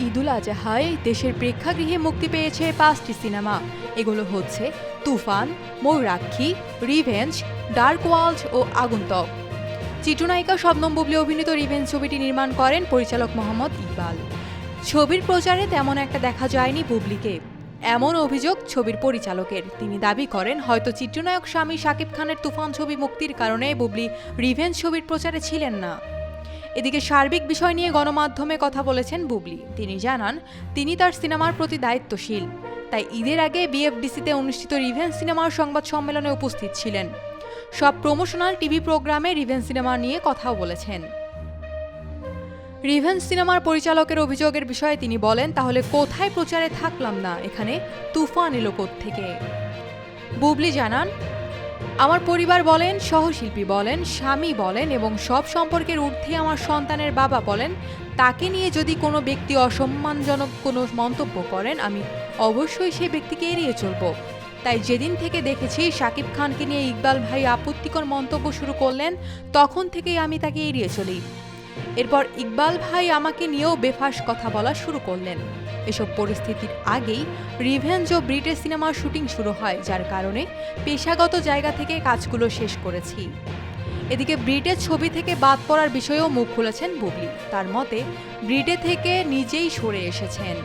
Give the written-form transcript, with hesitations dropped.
ঈদুল আজহায় দেশের প্রেক্ষাগৃহে মুক্তি পেয়েছে 5টি সিনেমা। এগুলো হচ্ছে তুফান, ময়ূরাক্ষী, রিভেঞ্জ, ডার্ক ওয়ার্ল্ড ও আগন্তুক। চিত্রনায়িকা শবনম বুবলী অভিনীত রিভেঞ্জ ছবিটি নির্মাণ করেন পরিচালক মোহাম্মদ ইকবাল। ছবির প্রচারে তেমন একটা দেখা যায়নি বুবলীকে, এমন অভিযোগ ছবির পরিচালকের। তিনি দাবি করেন হয়তো চিত্রনায়ক স্বামী শাকিব খানের তুফান ছবি মুক্তির কারণে বুবলী রিভেঞ্জ ছবির প্রচারে ছিলেন না। এদিকে সার্বিক বিষয় নিয়ে গণমাধ্যমে কথা বলেছেন বুবলী। তিনি জানান তিনি তার সিনেমার প্রতি দায়িত্বশীল, তাই ঈদের আগে বিএফডিসিতে অনুষ্ঠিত রিভেঞ্জ সিনেমার সংবাদ সম্মেলনে উপস্থিত ছিলেন। সব প্রমোশনাল টিভি প্রোগ্রামে রিভেঞ্জ সিনেমা নিয়ে কথাও বলেছেন। রিভেঞ্জ সিনেমার পরিচালকের অভিযোগের বিষয়ে তিনি বলেন, তাহলে কোথায় প্রচারে থাকলাম না, এখানে তুফান এলো থেকে। বুবলী জানান, আমার পরিবার বলেন, সহশিল্পী বলেন, স্বামী বলেন এবং সব সম্পর্কের ঊর্ধ্বে আমার সন্তানের বাবা বলেন, তাকে নিয়ে যদি কোনো ব্যক্তি অসম্মানজনক কোনো মন্তব্য করেন আমি অবশ্যই সেই ব্যক্তিকে এড়িয়ে চলব। তাই যেদিন থেকে দেখেছি শাকিব খানকে নিয়ে ইকবাল ভাই আপত্তিকর মন্তব্য শুরু করলেন, তখন থেকেই আমি তাকে এড়িয়ে চলি। এরপর ইকবাল ভাই আমাকে নিয়েও বেফাঁস কথা বলা শুরু করলেন। এসব পরিস্থিতির আগেই রিভেঞ্জ ও ব্রিটে সিনেমার শুটিং শুরু হয়, যার কারণে পেশাগত জায়গা থেকে কাজগুলো শেষ করেছি। এদিকে ব্রিটে ছবি থেকে বাদ পড়ার বিষয়েও মুখ খুলেছেন বুবলী। তার মতে ব্রিটে থেকে নিজেই সরে এসেছেন।